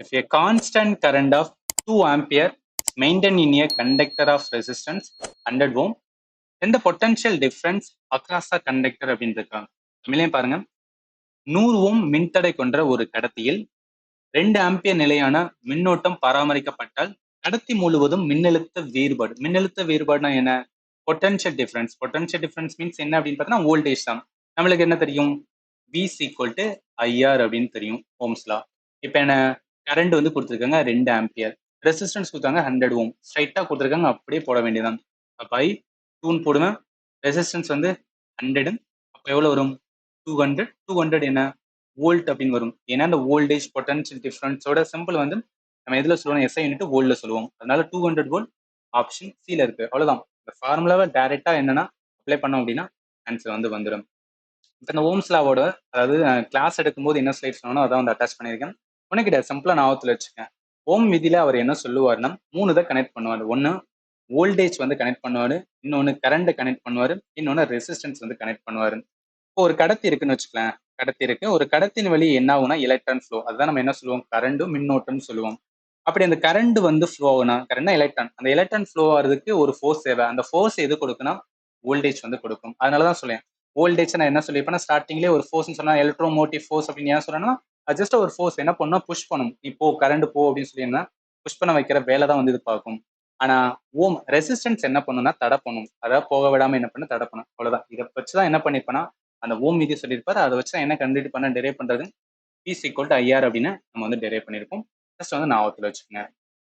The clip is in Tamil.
If a constant current of 2 ampere is maintained in a conductor of resistance 100 ohm, then the potential difference across the conductor அப்படின்னு இருக்காங்க. தமிழையும் பாருங்க. 100 ஓம் மின்தடை கொண்ட ஒரு கடத்தியில் 2 ஆம்பியர் நிலையான மின்னோட்டம் பராமரிக்கப்பட்டால் கடத்தி முழுவதும் மின்னழுத்த வேறுபாடு. மின்னழுத்த வேறுபாடுனா என்ன? Potential difference. Potential difference means என்ன அப்படின்னு பார்த்தீங்கன்னா வோல்டேஜ் தான். நம்மளுக்கு என்ன தெரியும்? V is equal to IR அப்படின்னு தெரியும் ஓம்ஸ்லா. இப்போ என்ன கரண்ட் வந்து கொடுத்துருக்காங்க 2 ஆம்பியர், ரெசிஸ்டன்ஸ் கொடுத்தாங்க 100 ஓம். ஸ்ட்ரைட்டாக கொடுத்துருக்காங்க, அப்படியே போட வேண்டியதான். அப்போ I 2 போடுவேன், ரெசிஸ்டன்ஸ் வந்து 100, அப்போ எவ்வளோ வரும்? 200. 200 என்ன? வோல்ட் அப்படின்னு வரும். ஏன்னா இந்த வோல்டேஜ் பொட்டன்ஷியல் டிஃபரன்ஸோட சிம்பிள் வந்து நம்ம எதில் சொல்லுவோம்? SI யூனிட் வோல்ட்ல சொல்லுவோம். அதனால 200 வோல்ட் ஆப்ஷன் சில இருக்கு. அவ்வளோதான். இந்த ஃபார்முலாவை டைரெக்டாக என்னன்னா அப்ளை பண்ணோம் அப்படின்னா ஆன்சர் வந்து வந்துடும். இப்போ இந்த ஓம்ஸ் லாவோட, அதாவது கிளாஸ் எடுக்கும்போது என்ன ஸ்லைட் சொன்னானோ அதான் வந்து அட்டாச் பண்ணியிருக்கேன். உனக்கிட்ட சிம்பிளாக ஞாபகத்தில் வச்சுக்கேன். ஓம் விதியில அவர் என்ன சொல்லுவாருன்னா 3 இதை கனெக்ட் பண்ணுவார். ஒன்று வோல்டேஜ் வந்து கனெக்ட் பண்ணுவார், இன்னொன்று கரண்ட் கனெக்ட் பண்ணுவார், இன்னொன்று ரெசிஸ்டன்ஸ் வந்து கனெக்ட் பண்ணுவார். இப்போ ஒரு கடத்தி இருக்குன்னு வச்சுக்கலாம். கடத்தி இருக்கு. ஒரு கடத்தின் வழி என்ன ஆகும்னா எலக்ட்ரான் ஃப்ளோ. அதுதான் நம்ம என்ன சொல்லுவோம்? கரண்டும் மின்னோட்டம்னு சொல்லுவோம். அப்படி அந்த கரண்ட் வந்து ஃப்ளோ ஆகுனா, கரண்ட்னா எலக்ட்ரான், அந்த எலக்ட்ரான் ஃப்ளோ ஆகிறதுக்கு ஒரு ஃபோர்ஸ் தேவை. அந்த ஃபோர்ஸ் எது கொடுக்குன்னா வோல்டேஜ் வந்து கொடுக்கும். அதனாலதான் சொல்லேன் வோல்டேஜ் நான் என்ன சொல்லியிருப்பேன்? ஸ்டார்டிங்லேயே ஒரு ஃபோர்ஸ்னு சொன்னா எலக்ட்ரோமோட்டிவ் ஃபோர்ஸ் அப்படின்னு ஏன் சொல்றேன்னா அது ஜஸ்ட் ஒரு ஃபோர்ஸ். என்ன பண்ணணும்? புஷ் பண்ணும். இப்போ கரண்ட் போ அப்படின்னு சொல்லியிருந்தா புஷ் பண்ண வைக்கிற வேலை தான் வந்து இது பார்க்கும். ஆனா ஓம் ரெசிஸ்டன்ஸ் என்ன பண்ணும்னா தடை பண்ணும். அதாவது போக விடாம என்ன பண்ண தடை பண்ணும். அவ்வளவுதான். இதை வச்சுதான் என்ன பண்ணிருப்பேன்னா அந்த ஓம் விதி சொல்லியிருப்பாரு. அதை வச்சு என்ன கண்டுபிடிட் பண்ண டெரைவ் பண்றது? P is equal to IR அப்படின்னு நம்ம வந்து டெரைவ் பண்ணியிருக்கோம். ஜஸ்ட் வந்து ஞாபகத்தில் வச்சுக்கோங்க.